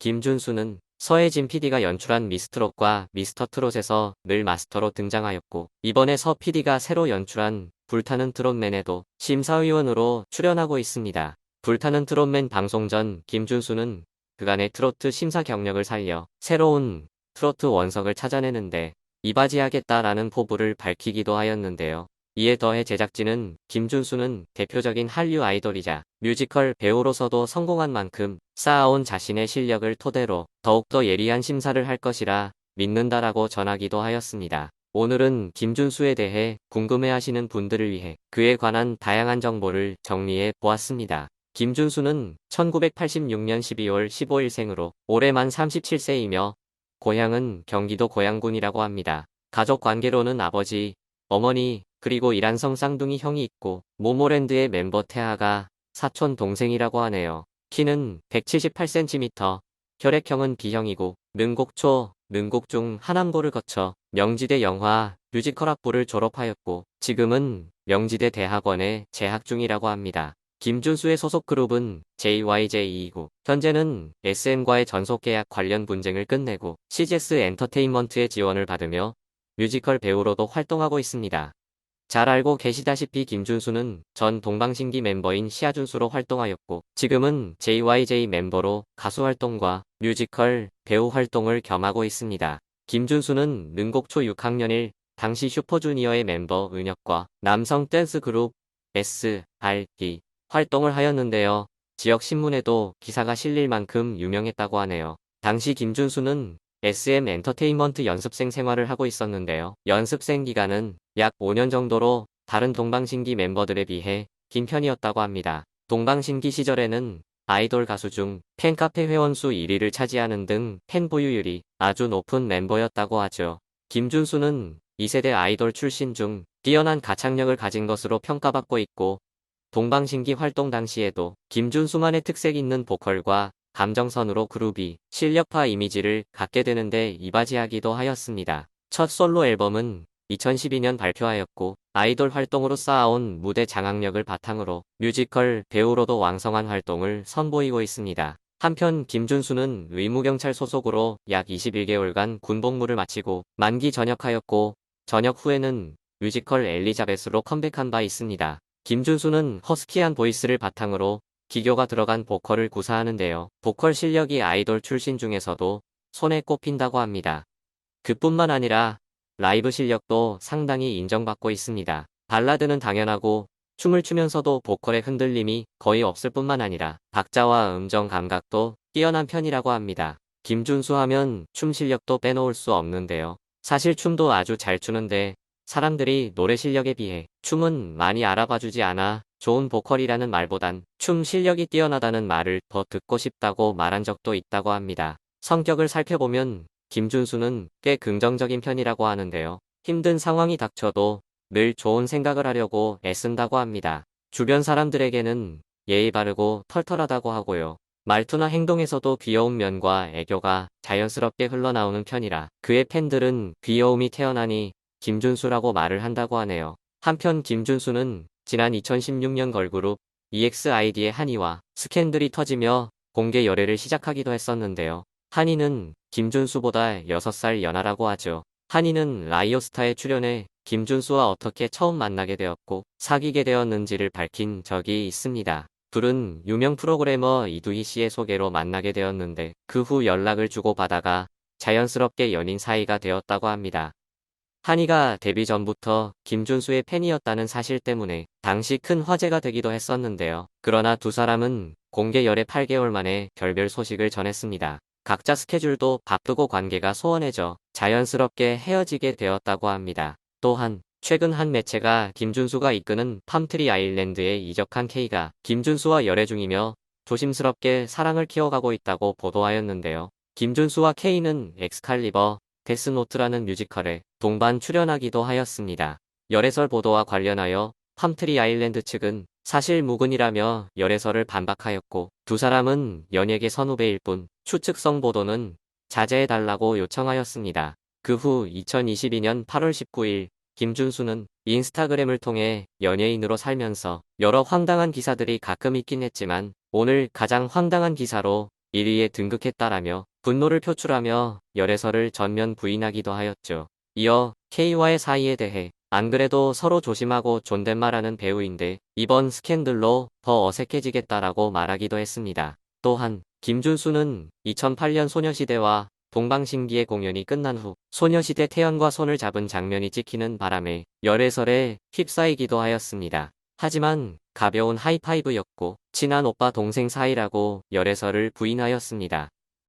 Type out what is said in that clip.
김준수는 서혜진 PD가 연출한 미스트롯과 미스터트롯에서 늘 마스터로 등장하였고 이번에 서 PD가 새로 연출한 불타는 트롯맨에도 심사위원으로 출연하고 있습니다. 불타는 트롯맨 방송 전 김준수는 그간의 트로트 심사 경력을 살려 새로운 트로트 원석을 찾아내는데 이바지하겠다라는 포부를 밝히기도 하였는데요. 이에 더해 제작진은 김준수는 대표적인 한류 아이돌이자 뮤지컬 배우로서도 성공한 만큼 쌓아온 자신의 실력을 토대로 더욱더 예리한 심사를 할 것이라 믿는다라고 전하기도 하였습니다. 오늘은 김준수에 대해 궁금해하시는 분들을 위해 그에 관한 다양한 정보를 정리해 보았습니다. 김준수는 1986년 12월 15일생으로 올해 만 37세이며 고향은 경기도 고양군이라고 합니다. 가족 관계로는 아버지, 어머니, 그리고 이란성 쌍둥이 형이 있고 모모랜드의 멤버 태아가 사촌 동생이라고 하네요. 키는 178cm, 혈액형은 B형이고 능곡초, 능곡중 하남고를 거쳐 명지대 영화 뮤지컬 학부를 졸업하였고 지금은 명지대 대학원에 재학 중이라고 합니다. 김준수의 소속 그룹은 JYJ이고 현재는 SM과의 전속계약 관련 분쟁을 끝내고 CGS 엔터테인먼트의 지원을 받으며 뮤지컬 배우로도 활동하고 있습니다. 잘 알고 계시다시피 김준수는 전 동방신기 멤버인 시아준수로 활동하였고 지금은 JYJ 멤버로 가수 활동과 뮤지컬 배우 활동을 겸하고 있습니다. 김준수는 능곡초 6학년일 당시 슈퍼주니어의 멤버 은혁과 남성 댄스 그룹 SRD 활동을 하였는데요. 지역 신문에도 기사가 실릴 만큼 유명했다고 하네요. 당시 김준수는 SM 엔터테인먼트 연습생 생활을 하고 있었는데요. 연습생 기간은 약 5년 정도로 다른 동방신기 멤버들에 비해 긴 편이었다고 합니다. 동방신기 시절에는 아이돌 가수 중 팬카페 회원수 1위를 차지하는 등 팬 보유율이 아주 높은 멤버였다고 하죠. 김준수는 2세대 아이돌 출신 중 뛰어난 가창력을 가진 것으로 평가받고 있고 동방신기 활동 당시에도 김준수만의 특색 있는 보컬과 감정선으로 그룹이 실력파 이미지를 갖게 되는데 이바지하기도 하였습니다. 첫 솔로 앨범은 2012년 발표하였고 아이돌 활동으로 쌓아온 무대 장악력을 바탕으로 뮤지컬 배우로도 왕성한 활동을 선보이고 있습니다. 한편 김준수는 의무경찰 소속으로 약 21개월간 군복무를 마치고 만기 전역하였고 전역 후에는 뮤지컬 엘리자베스로 컴백한 바 있습니다. 김준수는 허스키한 보이스를 바탕으로 기교가 들어간 보컬을 구사하는데요. 보컬 실력이 아이돌 출신 중에서도 손에 꼽힌다고 합니다. 그뿐만 아니라 라이브 실력도 상당히 인정받고 있습니다. 발라드는 당연하고 춤을 추면서도 보컬의 흔들림이 거의 없을 뿐만 아니라 박자와 음정 감각도 뛰어난 편이라고 합니다. 김준수 하면 춤 실력도 빼놓을 수 없는데요. 사실 춤도 아주 잘 추는데 사람들이 노래 실력에 비해 춤은 많이 알아봐주지 않아 좋은 보컬이라는 말보단 춤 실력이 뛰어나다는 말을 더 듣고 싶다고 말한 적도 있다고 합니다. 성격을 살펴보면 김준수는 꽤 긍정적인 편이라고 하는데요. 힘든 상황이 닥쳐도 늘 좋은 생각을 하려고 애쓴다고 합니다. 주변 사람들에게는 예의 바르고 털털하다고 하고요. 말투나 행동에서도 귀여운 면과 애교가 자연스럽게 흘러나오는 편이라 그의 팬들은 귀여움이 태어나니 김준수라고 말을 한다고 하네요. 한편 김준수는 지난 2016년 걸그룹 EXID의 한이와 스캔들이 터지며 공개 열애를 시작하기도 했었는데요. 한이는 김준수보다 6살 연하라고 하죠. 한이는 라이오스타에 출연해 김준수와 어떻게 처음 만나게 되었고 사귀게 되었는지를 밝힌 적이 있습니다. 둘은 유명 프로그래머 이두희 씨의 소개로 만나게 되었는데 그 후 연락을 주고받아가 자연스럽게 연인 사이가 되었다고 합니다. 한이가 데뷔 전부터 김준수의 팬이었다는 사실 때문에 당시 큰 화제가 되기도 했었는데요. 그러나 두 사람은 공개 열애 8개월 만에 결별 소식을 전했습니다. 각자 스케줄도 바쁘고 관계가 소원해져 자연스럽게 헤어지게 되었다고 합니다. 또한 최근 한 매체가 김준수가 이끄는 팜트리 아일랜드에 이적한 K가 김준수와 열애 중이며 조심스럽게 사랑을 키워가고 있다고 보도하였는데요. 김준수와 K는 엑스칼리버 데스노트라는 뮤지컬에 동반 출연하기도 하였습니다. 열애설 보도와 관련하여 팜트리 아일랜드 측은 사실 무근이라며 열애설을 반박하였고 두 사람은 연예계 선후배일 뿐 추측성 보도는 자제해달라고 요청하였습니다. 그 후 2022년 8월 19일 김준수는 인스타그램을 통해 연예인으로 살면서 여러 황당한 기사들이 가끔 있긴 했지만 오늘 가장 황당한 기사로 1위에 등극했다라며 분노를 표출하며 열애설을 전면 부인하기도 하였죠. 이어 K와의 사이에 대해 안 그래도 서로 조심하고 존댓말하는 배우인데 이번 스캔들로 더 어색해지겠다라고 말하기도 했습니다. 또한 김준수는 2008년 소녀시대와 동방신기의 공연이 끝난 후 소녀시대 태연과 손을 잡은 장면이 찍히는 바람에 열애설에 휩싸이기도 하였습니다. 하지만 가벼운 하이파이브였고 친한 오빠 동생 사이라고 열애설을 부인하였습니다.